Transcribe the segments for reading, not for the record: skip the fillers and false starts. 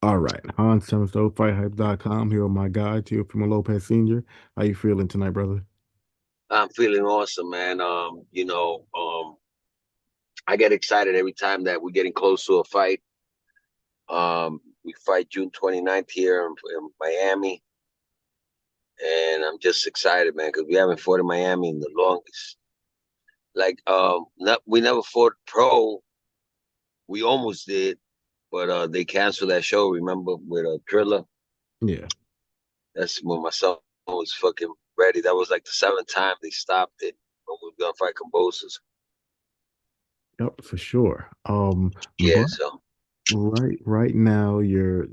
All right, Hans Themistode, FightHype.com. Here with my guy, Teofimo Lopez Sr. How you feeling tonight, brother? I'm feeling awesome, man. I get excited every time that we're getting close to a fight. We fight June 29th here in Miami, and I'm just excited, man, because we haven't fought in Miami in the longest. We never fought pro. We almost did, but they canceled that show. Remember with Driller? Yeah, That's when my son was fucking ready. That was like the seventh time they stopped it when we were gonna fight Combosis. yep, for sure. Yeah, But so. right now you're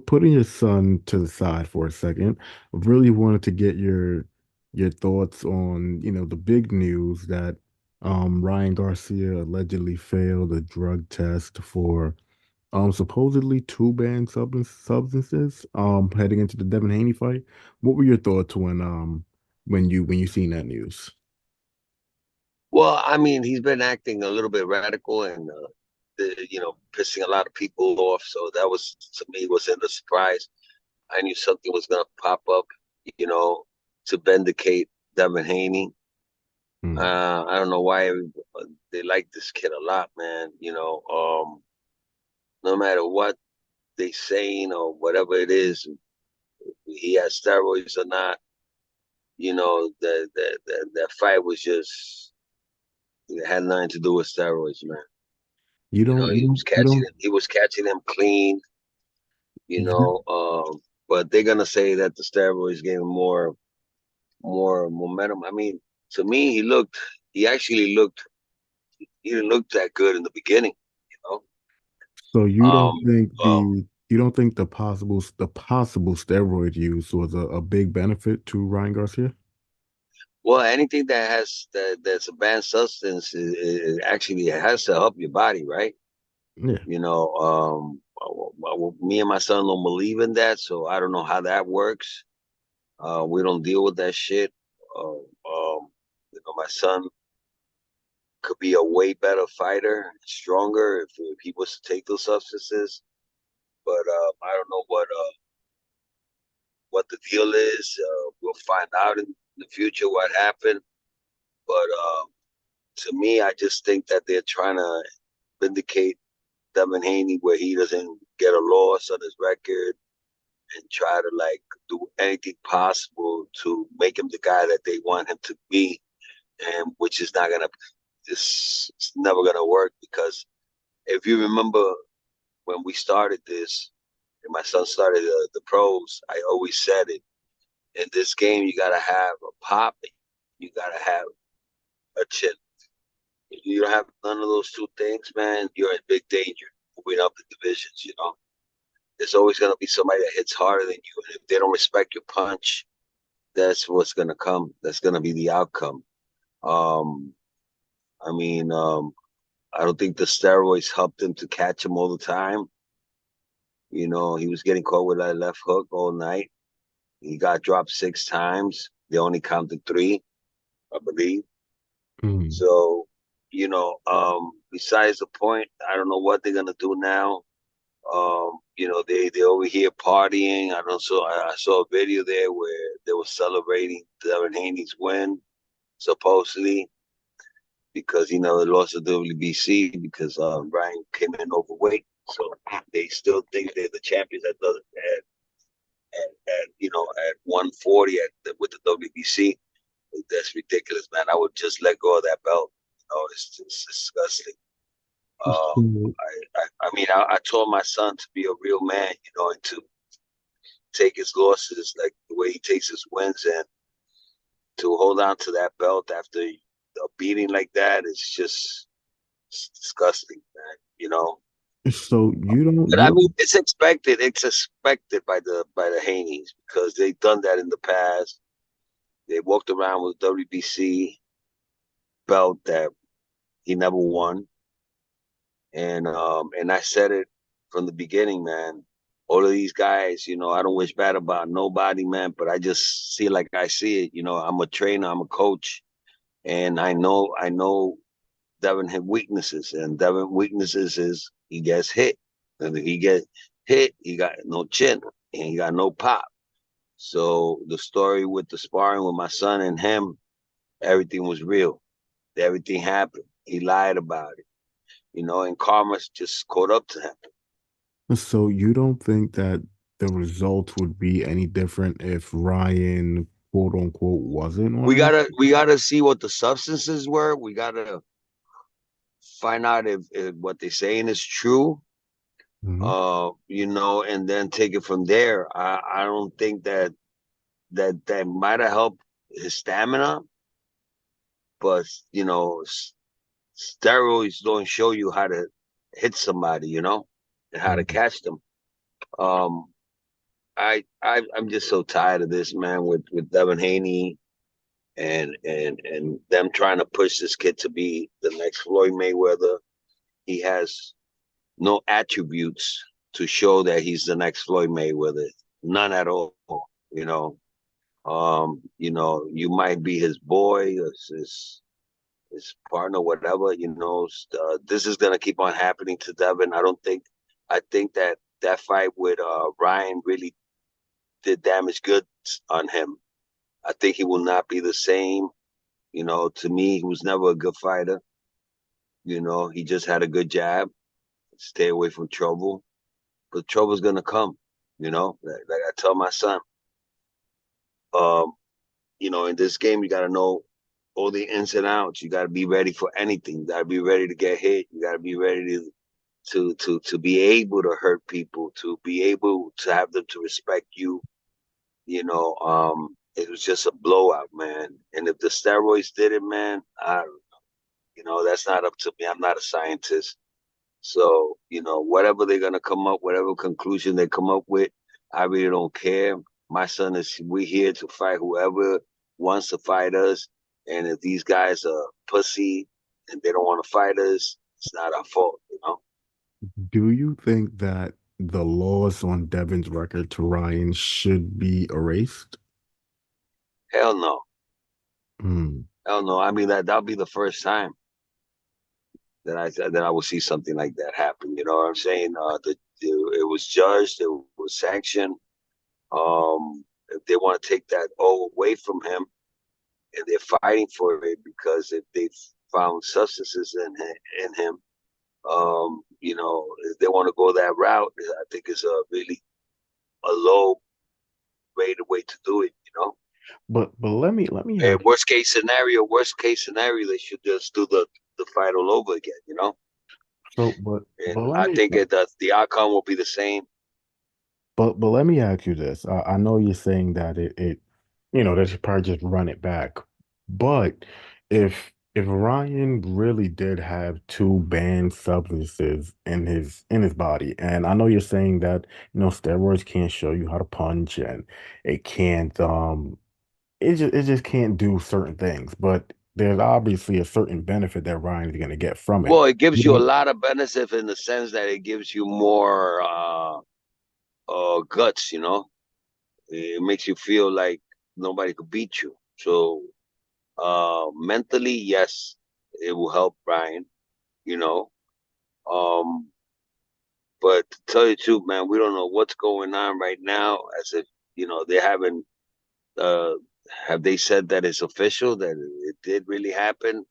putting your son to the side for a second. I really wanted to get your thoughts on, the big news that Ryan Garcia allegedly failed a drug test for supposedly two banned substances heading into the Devin Haney fight. What were your thoughts when you seen that news? Well, I mean, he's been acting a little bit radical and, pissing a lot of people off. So that was, to me, wasn't a surprise. I knew something was going to pop up, you know, to vindicate Devin Haney. Hmm. I don't know why they like this kid a lot, man. No matter what they saying or whatever it is, he has steroids or not. That fight was just, it had nothing to do with steroids, man. You You know, don't you don't you don't he was catching them clean, you you know. But they're gonna say that the steroids gave him more momentum. I mean, to me, he actually he didn't look that good in the beginning, you know. so Um, um, you don't think the possible steroid use was a big benefit to Ryan Garcia? well, anything that's a banned substance actually has to help your body, right? Yeah. Me and my son don't believe in that, so I don't know how that works. We don't deal with that shit. My son could be a way better fighter, stronger if he was to take those substances. But I don't know what the deal is. We'll find out in the future what happened. But to me, I just think that they're trying to vindicate Devin Haney where he doesn't get a loss on his record and try to like do anything possible to make him the guy that they want him to be, and which is not gonna, it's never gonna work because if you remember when we started this and my son started the pros, I always said it. In this game, you gotta have a pop, you gotta have a chin. If you don't have none of those two things, man, you're in big danger moving up the divisions. There's always gonna be somebody that hits harder than you, and if they don't respect your punch, that's what's gonna come. That's gonna be the outcome. Um, I mean, I don't think the steroids helped him to catch him all the time. He was getting caught with that left hook all night. He got dropped six times. They only counted three, I believe. Mm. So, besides the point, I don't know what they're gonna do now. They over here partying. I saw a video there where they were celebrating Devin Haney's win, supposedly, because they lost to WBC because Ryan came in overweight. So they still think they're the champions at 140 with the WBC. That's ridiculous, man. I would just let go of that belt. It's just disgusting. Um, So, I told my son to be a real man, and to take his losses like the way he takes his wins, and to hold on to that belt after a beating like that is just, it's disgusting, man. so you don't But you I mean, don't it's expected. It's expected by the Haneys because they've done that in the past. They walked around with WBC belt that he never won, and I said it from the beginning, man. All of these guys, I don't wish bad about nobody, man, but I just see it like I see it. I'm a trainer, I'm a coach, and I know Devin had weaknesses, and Devin weaknesses is he gets hit, and if hit, he got no chin, and he got no pop. So the story with the sparring with my son and him, everything was real. Everything happened. He lied about it, and karma just caught up to him. So you don't think that the results would be any different if Ryan, quote unquote, wasn't on We his? gotta we gotta see what the substances were. We gotta find out if what they're saying is true. Mhm. And then take it from there. I don't think that might have helped his stamina, but steroids don't show you how to hit somebody, and how to Mhm. catch them. Um, I'm just so tired of this, man, with Devin Haney and them trying to push this kid to be the next Floyd Mayweather. He has no attributes to show that he's the next Floyd Mayweather. None at all. You know, you might be his boy, or his partner, whatever. This is gonna keep on happening to Devin. I think that fight with Ryan really did damage goods on him. I think he will not be the same. To me, he was never a good fighter. He just had a good jab. Stay away from trouble, but trouble's gonna come. Like I tell my son, um, in this game, you gotta know all the ins and outs. You gotta be ready for anything. You gotta be ready to get hit. You gotta be ready to be able to hurt people, to be able to have them to respect you. It was just a blowout, man. And if the steroids did it, man, that's not up to me. I'm not a scientist. So, whatever they're gonna come up, whatever conclusion they come up with, I really don't care. My son is we here to fight whoever wants to fight us. And if these guys are pussy and they don't want to fight us, it's not our fault. Do you think that the loss on Devin's record to Ryan should be erased? Hell no. Hmm. Hell no. I mean that'll be the first time that I will see something like that happen. You know what I'm saying? It was judged, it was sanctioned. If they want to take that all away from him, and they're fighting for it because if they found substances in him, if they want to go that route, I think it's a really a low rated way to do it. But let me And ask. worst case scenario, they should just do the fight all over again. So, And but let I me think the outcome will be the same. but let me ask you this. I know you're saying that they should probably just run it back. But if Ryan really did have two banned substances in his body, and I know you're saying that steroids can't show you how to punch and it can't it just can't do certain things, but there's obviously a certain benefit that Ryan's gonna get from it. Well, it You gives you a don't lot of benefit in the sense that it gives you more guts. It makes you feel like nobody could beat you. So mentally, yes, it will help Brian, you know. Um, but to tell you the truth, man, we don't know what's going on right now. As if they haven't. Uh, have they said that it's official that it did really happen?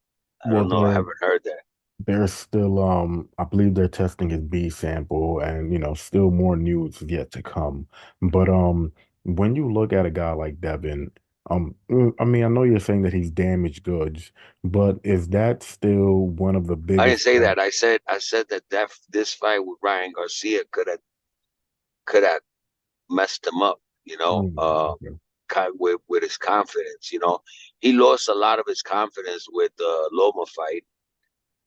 I well don't know. I they're haven't heard that. There's still, I believe they're testing his B sample and, still more news is yet to come. But when you look at a guy like Devin, I mean, I know you're saying that he's damaged goods, but is that still one of the I didn't biggest say that. I said that this fight with Ryan Garcia could have messed him up. Okay. With his confidence. He lost a lot of his confidence with the Loma fight.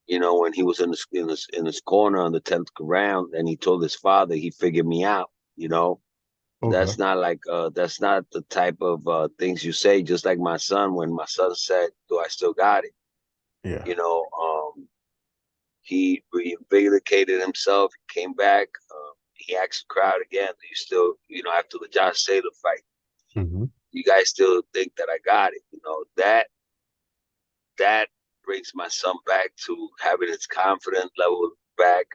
When he was in his corner on the 10th round, and he told his father he figured me out. Okay. That's not the type of things you say. Just like my son, when my son said, "Do I still got it?" Yeah. You know, he reinvigorated himself. He came back. He asked the crowd again, "Do you still, after the Josh Taylor fight, Hmm. you guys still think that I got it?" That brings my son back to having his confidence level back.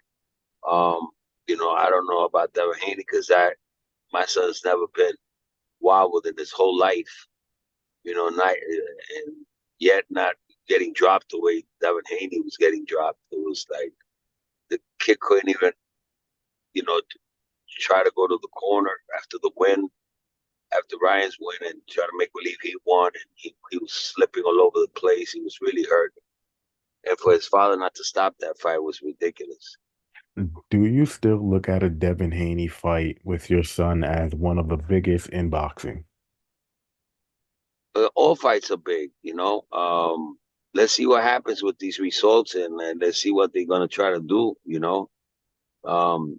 Um, I don't know about Devin Haney because my son's never been wild in his whole life. Not and yet not getting dropped the way Devin Haney was getting dropped. It was like the kid couldn't even, try to go to the corner after the win, after Ryan's win, and try to make believe he won. And he was slipping all over the place. He was really hurt. And for his father not to stop that fight was ridiculous. Do you still look at a Devin Haney fight with your son as one of the biggest in boxing? All fights are big. Let's see what happens with these results, and let's see what they're gonna try to do.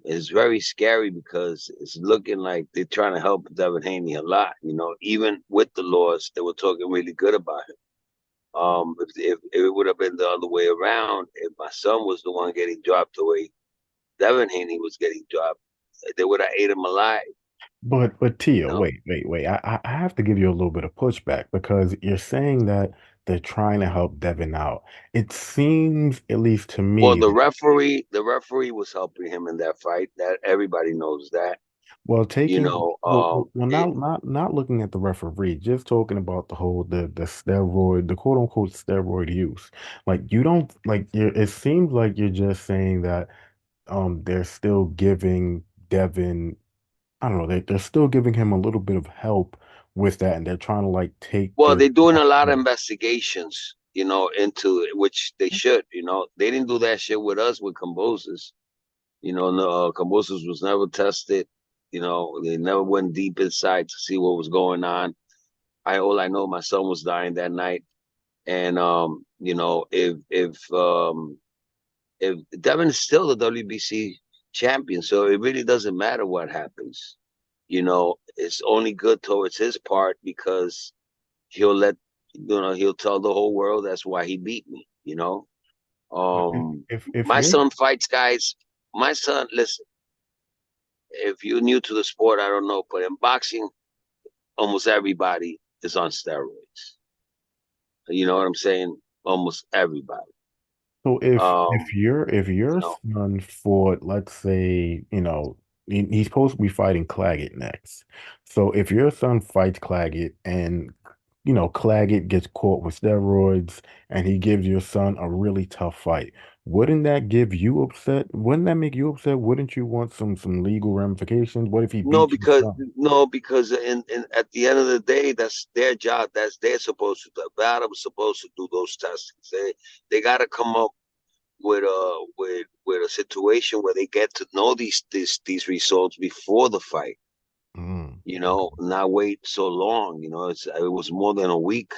It's very scary because it's looking like they're trying to help Devin Haney a lot. Even with the loss, they were talking really good about him. If it would have been the other way around, if my son was the one getting dropped the way Devin Haney was getting dropped, they would have ate him alive. But Tia, You know, wait. I have to give you a little bit of pushback because you're saying that they're trying to help Devin out. It seems, at least to well, me, the referee was helping him in that fight. That everybody knows that. well, You taking know, it, not looking at the referee, just talking about the whole the steroid, the quote unquote steroid use. Like you don't like you it seems like you're just saying that they're still giving Devin, I don't know, they're still giving him a little bit of help with that, and they're trying to like take well, their they're doing a lot of investigations. Into it, which they should. They didn't do that shit with us with Cambosos. No, Cambosos was never tested. They never went deep inside to see what was going on. All I know, my son was dying that night, and if Devin is still the WBC champion, so it really doesn't matter what happens. It's only good towards his part because he'll let he'll tell the whole world that's why he beat me. if My you're son fights guys. My son, listen, if you're new to the sport, I don't know, but in boxing, almost everybody is on steroids. You know what I'm saying? Almost everybody. So Um, if you your know, son fought, let's say, he's supposed to be fighting Claggett next. So if your son fights Claggett and Claggett gets caught with steroids and he gives your son a really tough fight, wouldn't that give you upset? Wouldn't that make you upset? Wouldn't you want some legal ramifications? What if he no, beats your because son? no, because in at the end of the day, that's their job. They're supposed to. The battle supposed to do those testings. They got to come up with a situation where they get to know these results before the fight. Mm. Not wait so long. It was more than a week.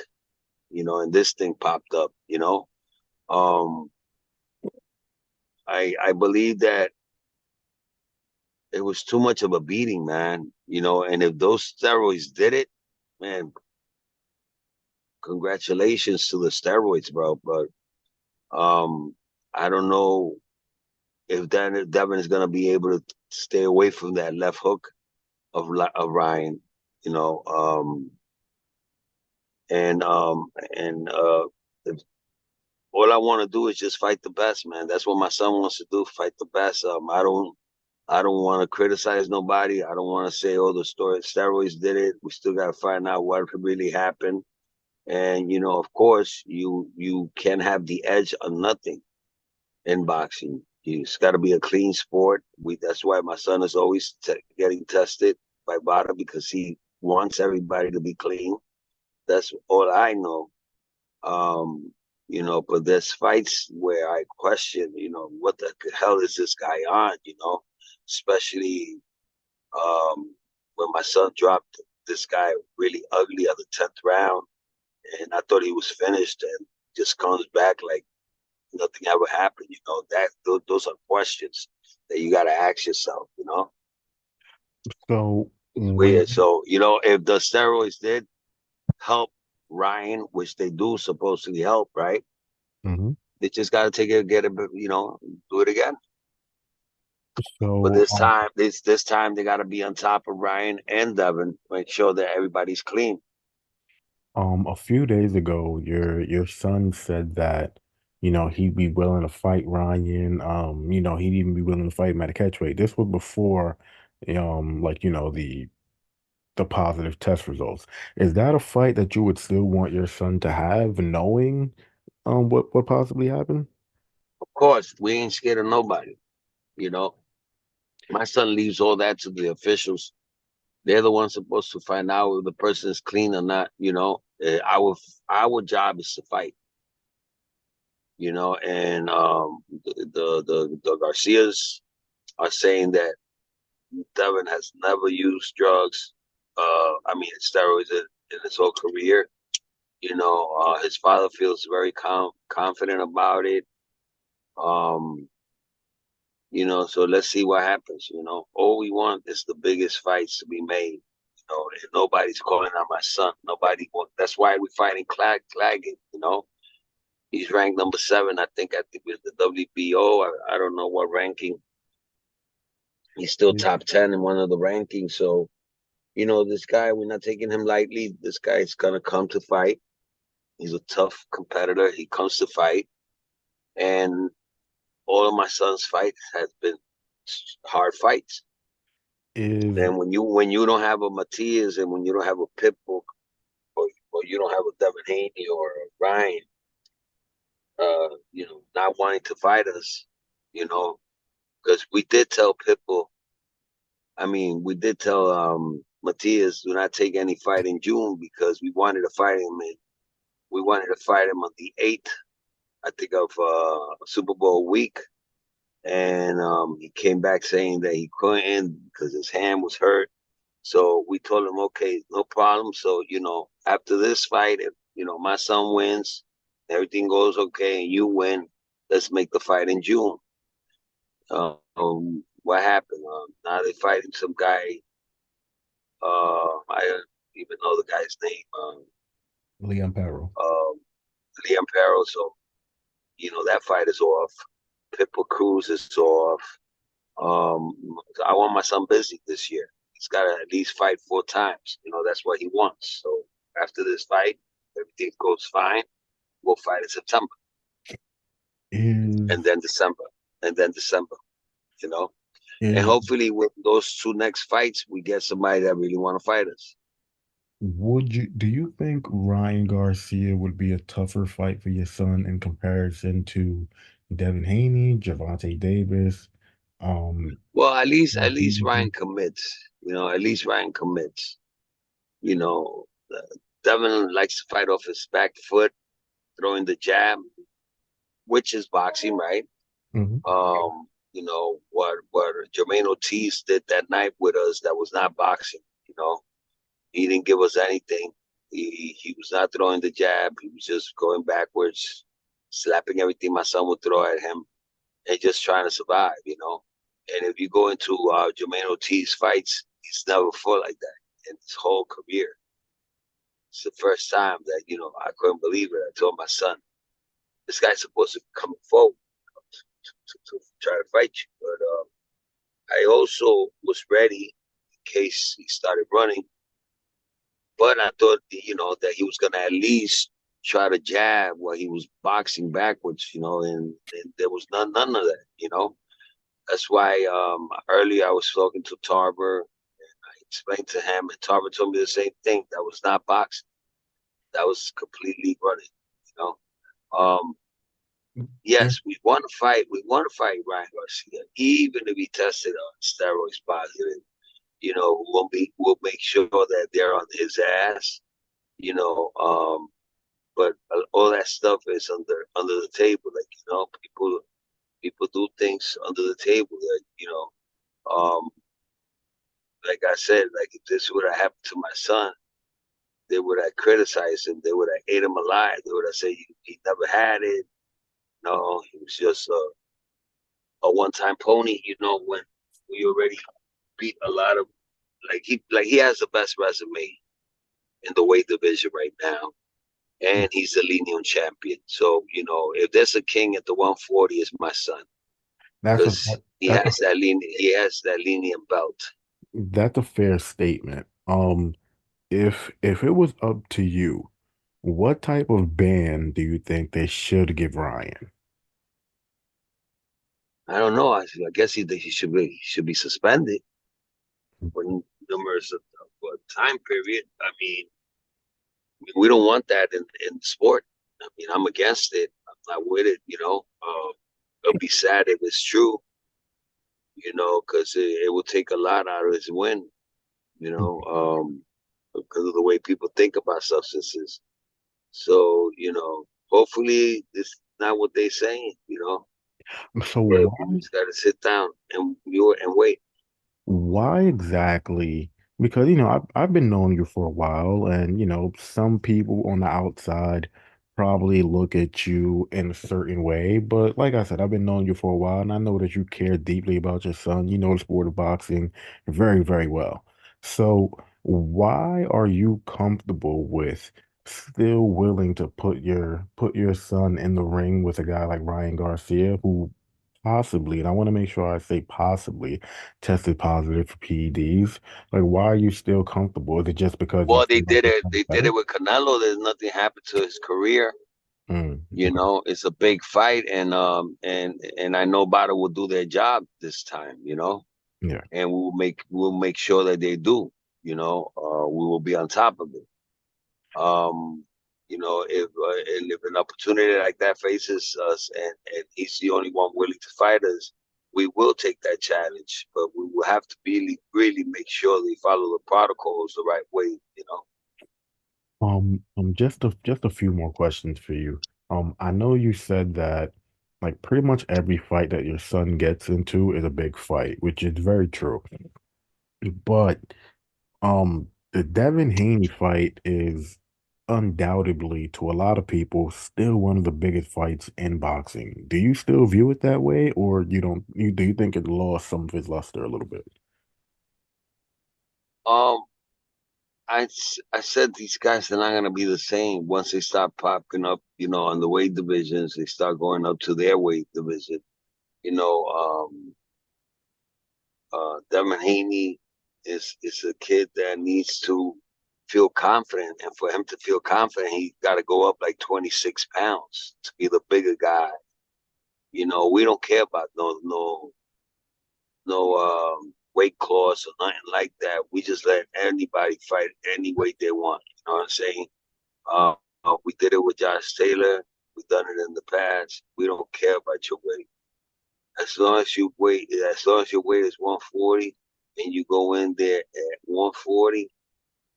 And this thing popped up. Um, I believe that it was too much of a beating, man. And if those steroids did it, man, congratulations to the steroids, bro. But um, I don't know if Devin is gonna be able to stay away from that left hook of Ryan. You know, um, and if, all I want to do is just fight the best, man. That's what my son wants to do, fight the best. I don't want to criticize nobody. I don't want to say, oh, the story steroids did it. We still got to find out what really happened. And of course, you can have the edge on nothing in boxing. It's got to be a clean sport. That's why my son is always getting tested by Bada because he wants everybody to be clean. That's all I know. Um, but there's fights where I question, what the hell is this guy on? Especially when my son dropped this guy really ugly at the 10th round, and I thought he was finished, and just comes back like nothing ever happened. Those are questions that you got to ask yourself. So It's when weird. So if the steroids did help Ryan, which they do supposedly help, right? Mhm. They just got to take it, get it, do it again. But so this time, this time they got to be on top of Ryan and Devin, make sure that everybody's clean. a few days ago, your son said that he'd be willing to fight Ryan. He'd even be willing to fight him at a catchweight. This was before, the positive test results. Is that a fight that you would still want your son to have, knowing what possibly happened? Of course, we ain't scared of nobody. You know, my son leaves all that to the officials. They're the ones supposed to find out if the person is clean or not. Our job is to fight. And the Garcias are saying that Devin has never used drugs. I mean, steroids in his whole career. His father feels very confident about it. Um, so let's see what happens. All we want is the biggest fights to be made. And nobody's calling on my son. Nobody want. That's why we're fighting Claggett. He's ranked number 7, I think, at the WBO. I don't know what ranking. He's still top 10 in one of the rankings. So, this guy, we're not taking him lightly. This guy's gonna come to fight. He's a tough competitor. He comes to fight, and all of my son's fights has been hard fights. Is And when you don't have a Matias and when you don't have a Pitbull or you don't have a Devin Haney or a Ryan, not wanting to fight us, because we did tell Pitbull. I mean, we did tell Matias do not take any fight in June because we wanted to fight him on the 8th, I think, of Super Bowl week. And he came back saying that he couldn't because his hand was hurt. So we told him, okay, no problem. So, after this fight, if, my son wins, everything goes okay, and you win, let's make the fight in June. What happened? Now they're fighting some guy. I don't even know the guy's name. Liam Perro. Um, Liam Perro. So, that fight is off. Pitbull Cruz is off. Um, I want my son busy this year. He's got to at least fight 4 times. That's what he wants. So after this fight, everything goes fine. We'll fight in September and Is then December and then December. You know, and is hopefully with those 2 next fights, we get somebody that really want to fight us. do you think Ryan Garcia would be a tougher fight for your son in comparison to Devin Haney, Javante Davis, um, Well, at least Ryan commits. At least Ryan commits. You know, uh, Devin likes to fight off his back foot, throwing the jab, which is boxing, right? Mhm. What Jermaine Ortiz did that night with us, that was not boxing. He didn't give us anything. He was not throwing the jab. He was just going backwards, slapping everything my son would throw at him, and just trying to survive. And if you go into Jermaine Ortiz fights, he's never fought like that in his whole career. It's the first time that I couldn't believe it. I told my son, "This guy's supposed to come forward to try to fight you," but I also was ready in case he started running. But I thought, that he was gonna at least try to jab while he was boxing backwards, and there was none of that. That's why earlier I was talking to Tarver. I explained to him, and Tarver told me the same thing. That was not boxing. That was completely running. You know. Yeah, Yes, we want to fight. We want to fight Ryan Garcia, even if he tested on steroids positive. We'll make sure that they're on his ass. You know, but all that stuff is under the table. Like people do things under the table. Like I said, like if this would have happened to my son, they would have criticized him. They would have ate him alive. They would have said he never had it. No, he was just a one-time pony. When we already beat a lot of he has the best resume in the weight division right now, and he's the lineal champion. So if there's a king at the 140, it's my son that's a because he that's a has that lenient belt. that's a fair statement. If it was up to you, what type of ban do you think they should give Ryan? I don't know. I guess he should be suspended for numerous for a time period. I mean, we don't want that in sport. I mean, I'm against it. I'm not with it. It'll be sad if it's true. Because it will take a lot out of his win. Because of the way people think about substances. So hopefully it's not what they're saying. So But we why just got to sit down and wait. Why exactly? Because, I've been knowing you for a while, and, some people on the outside probably look at you in a certain way. But like I said, I've been knowing you for a while, and I know that you care deeply about your son. You know the sport of boxing very, very well. So why are you comfortable with still willing to put your son in the ring with a guy like Ryan Garcia, who possibly, and I want to make sure I say possibly, tested positive for PEDs. Like, why are you still comfortable? Is it just because you Well, they feel like did it's it. They did better? it with Canelo. There's nothing happened to his career. Okay. It's a big fight, and I know Bada will do their job this time. Yeah. And we'll make sure that they do. We will be on top of it. If an opportunity like that faces us, and he's the only one willing to fight us, we will take that challenge. But we will have to really make sure they follow the protocols the right way. Just a few more questions for you. I know you said that like pretty much every fight that your son gets into is a big fight, which is very true. But the Devin Haney fight is undoubtedly, to a lot of people, still one of the biggest fights in boxing. Do you still view it that way, or you don't? Do you think it lost some of its luster a little bit? Um, I said these guys are not gonna be the same once they start popping up. On the weight divisions, they start going up to their weight division. You know, um, Devin Haney is a kid that needs to feel confident, and for him to feel confident, he got to go up like 26 pounds to be the bigger guy. We don't care about no weight class or nothing like that. We just let anybody fight any weight they want. You know what I'm saying? Uh, we did it with Josh Taylor. We've done it in the past. We don't care about your weight. As long as your weight is 140 and you go in there at 140,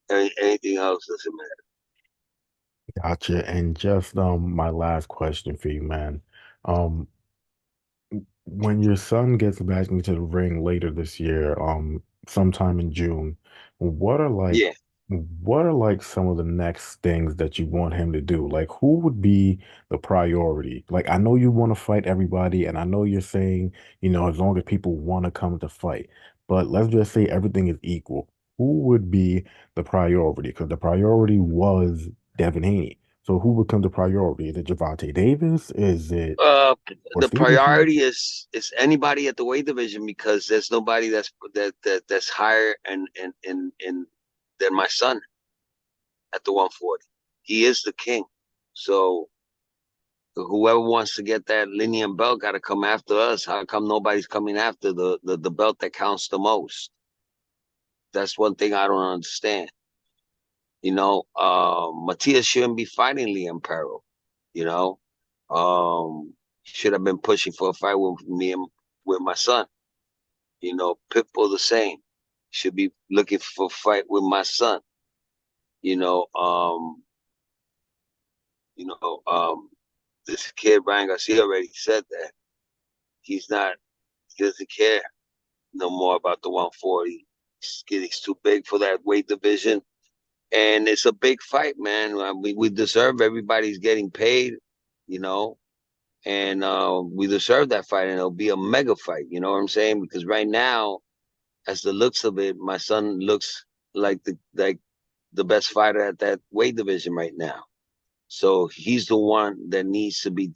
anything else doesn't matter. Gotcha. And just my last question for you, man. Um, when your son gets back into the ring later this year, sometime in June, what are like Yeah. what are like some of the next things that you want him to do? Like who would be the priority? Like I know you want to fight everybody, and I know you're saying, as long as people want to come to fight, but let's just say everything is equal. Who would be the priority? Because the priority was Devin Haney. So who would come to priority? Is it Javante Davis? Is it Uh, or the Stevenson? priority is anybody at the weight division because there's nobody that's higher and than my son at the 140. He is the king. So whoever wants to get that linear belt got to come after us. How come nobody's coming after the belt that counts the most? That's one thing I don't understand. Matias shouldn't be fighting Liam Perro. You know, should have been pushing for a fight with me and with my son. Pitbull the same. Should be looking for a fight with my son. You know, um, you know, this kid Ryan Garcia already said that he's not. He doesn't care no more about the 140. He's too big for that weight division, and it's a big fight, man. We deserve. Everybody's getting paid, you know, and we deserve that fight, and it'll be a mega fight. You know what I'm saying? Because right now, as the looks of it, my son looks like the best fighter at that weight division right now. So he's the one that needs to be,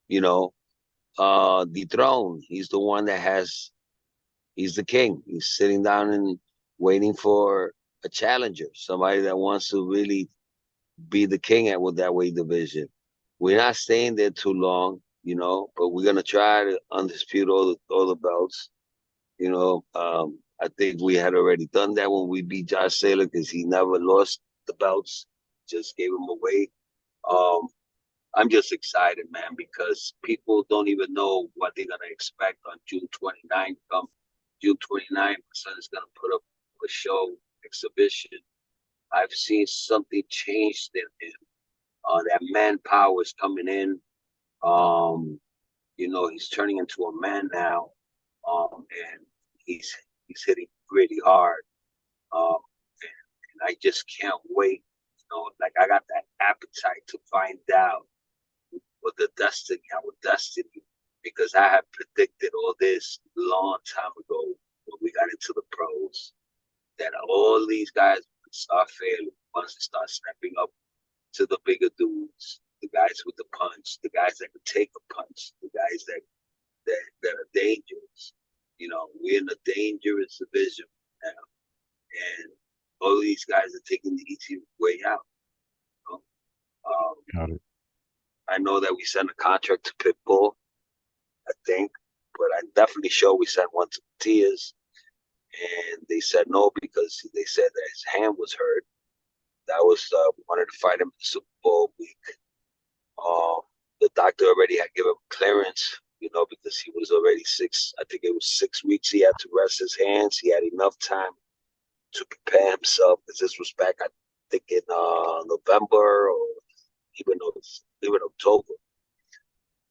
you know, dethroned. He's the one that has. He's the king. He's sitting down and waiting for a challenger, somebody that wants to really be the king at with that weight division. We're not staying there too long. but we're gonna try to undispute all the belts. I think we had already done that when we beat Josh Saylor because he never lost the belts, just gave them away. Um, I'm just excited, man, because people don't even know what they're gonna expect on June 29th. Come June 29th, my son is gonna put up a show exhibition. I've seen something changed in him. That manpower is coming in. Um, he's turning into a man now, and he's he's hitting really hard. And I just can't wait. Like I got that appetite to find out what the destiny, our destiny, because I had predicted all this long time ago when we got into the pros that all these guys would start failing once they start stepping up to the bigger dudes, the guys with the punch, the guys that can take a punch, the guys that are dangerous. We're in a dangerous division now, and all these guys are taking the easy way out. You know? Got it. I know that we sent a contract to Pitbull, I think, but I'm definitely sure we sent one to Matias, and they said no because they said that his hand was hurt. That was we wanted to fight him in the Super Bowl week. Um, the doctor already had given him clearance, because he was already six. I think it was 6 weeks. He had to rest his hands. He had enough time to prepare himself because this was back, I think, in November or even October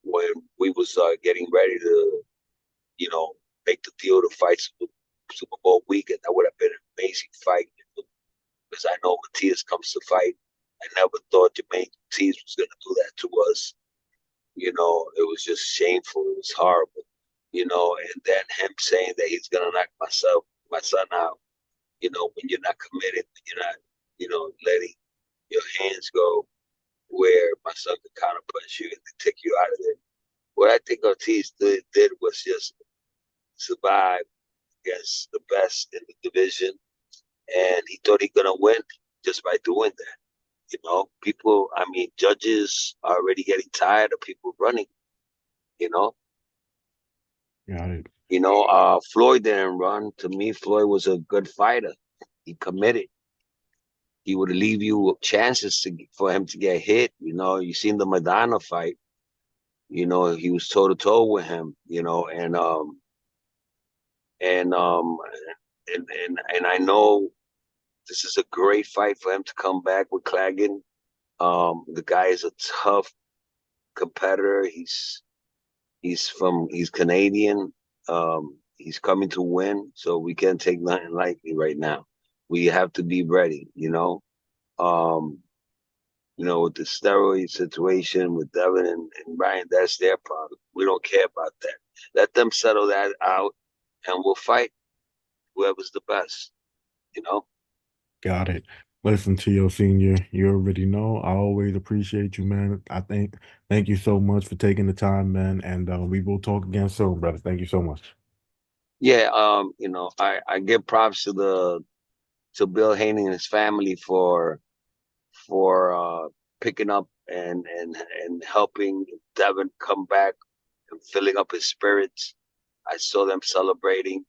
when we was getting ready to, make the deal to fight Super Bowl weekend. That would have been an amazing fight because I know Matias comes to fight. I never thought Jermaine Matias was going to do that to us. It was just shameful. It was horrible. And then him saying that he's going to knock my son out. When you're not committed, when you're not, letting your hands go where my son could counter punch you and take you out of there. What I think Ortiz did was just survive against the best in the division, and he thought he gonna win just by doing that. People. I mean, judges are already getting tired of people running. You know, Got it. Floyd didn't run. To me, Floyd was a good fighter. He committed. He would leave you chances for him to get hit. You seen the Madonna fight. He was toe to toe with him. And and I know this is a great fight for him to come back with Claggin. The guy is a tough competitor. He's Canadian. He's coming to win, so we can't take nothing lightly right now. We have to be ready. Um, with the steroid situation with Devin and Ryan, that's their problem. We don't care about that. Let them settle that out, and we'll fight whoever's the best. You know. Got it. Listen to your senior. You already know. I always appreciate you, man. Thank you so much for taking the time, man. And we will talk again soon, brother. Thank you so much. Yeah. I give props to Bill Haney and his family for picking up and helping Devin come back and filling up his spirits. I saw them celebrating,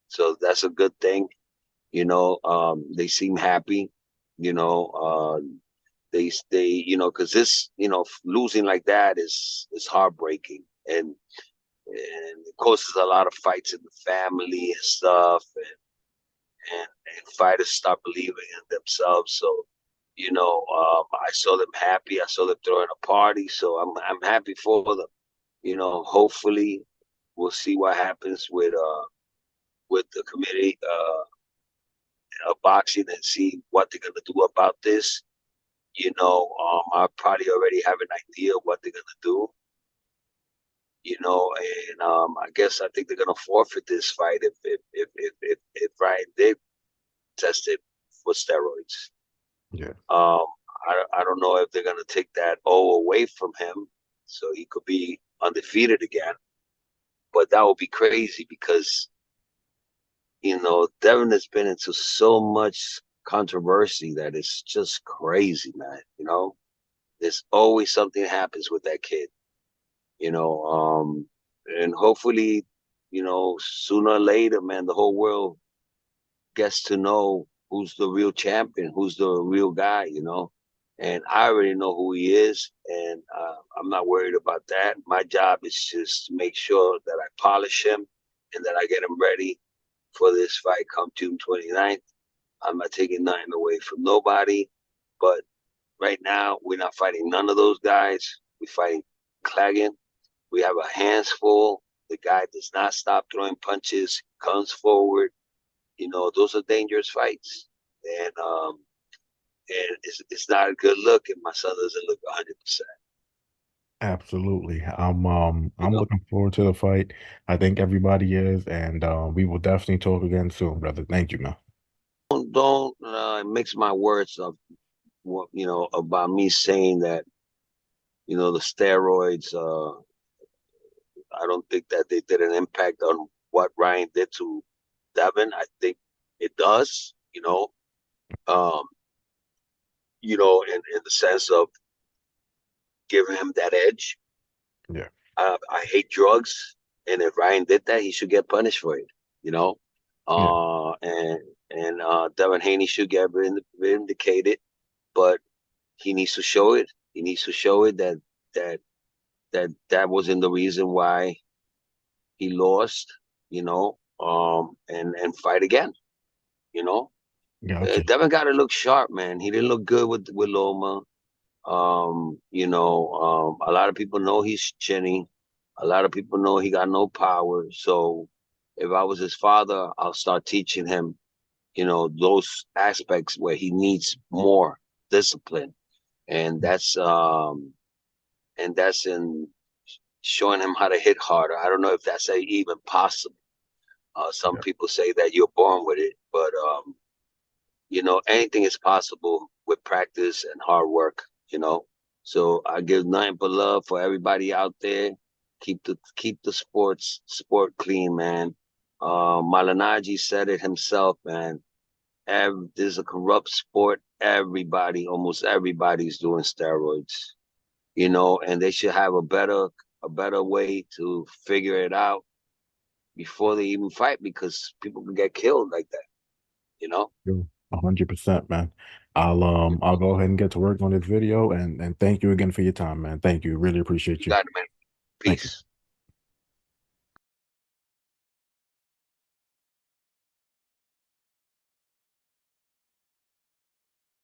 so that's a good thing. They seem happy. You know, they because this losing like that is heartbreaking and it causes a lot of fights in the family and stuff and fighters start believing in themselves. So I saw them happy. I saw them throwing a party. So I'm happy for them. Hopefully we'll see what happens with the committee of boxing and see what they're gonna do about this. I probably already have an idea of what they're gonna do. And I guess I think they're gonna forfeit this fight if Ryan did test it for steroids. Yeah. Um, I don't know if they're gonna take that O away from him, so he could be undefeated again. But that would be crazy because Devin has been into so much controversy that it's just crazy, man. There's always something happens with that kid. you know, and hopefully, sooner or later, man, the whole world gets to know who's the real champion, who's the real guy. And I already know who he is, and I'm not worried about that. My job is just to make sure that I polish him and that I get him ready for this fight come June 29th. I'm not taking nothing away from nobody, but right now we're not fighting none of those guys. We're fighting Claggin. We have our hands full. The guy does not stop throwing punches, comes forward. Those are dangerous fights, and it's not a good look if my son doesn't look 100%. Absolutely. You I'm know, looking forward to the fight. I think everybody is, and we will definitely talk again soon, brother. Thank you, man. don't mix my words up. About me saying that the steroids. I don't think that they did an impact on what Ryan did to Devin. I think it does. Um, in the sense of giving him that edge. Yeah, I hate drugs, and if Ryan did that, he should get punished for it. You know, yeah, and Devin Haney should get vindicated, but he needs to show it. He needs to show it that that wasn't the reason why he lost. And fight again. You know, yeah. Okay. Devin got to look sharp, man. He didn't look good with Loma. A lot of people know he's chinny. A lot of people know he got no power. So if I was his father, I'll start teaching him, those aspects where he needs more discipline. And that's in showing him how to hit harder. I don't know if that's even possible. Some Yeah, people say that you're born with it, but anything is possible with practice. And hard work. So I give nothing but love for everybody out there. Keep the sport clean, man. Malinaji said it himself, man. This is a corrupt sport. Almost everybody's doing steroids, and they should have a better way to figure it out before they even fight, because people can get killed like that, you know? 100%, man. I'll go ahead and get to work on this video, and thank you again for your time, man. Thank you. Really appreciate You you. got it, man. Thank you. Peace.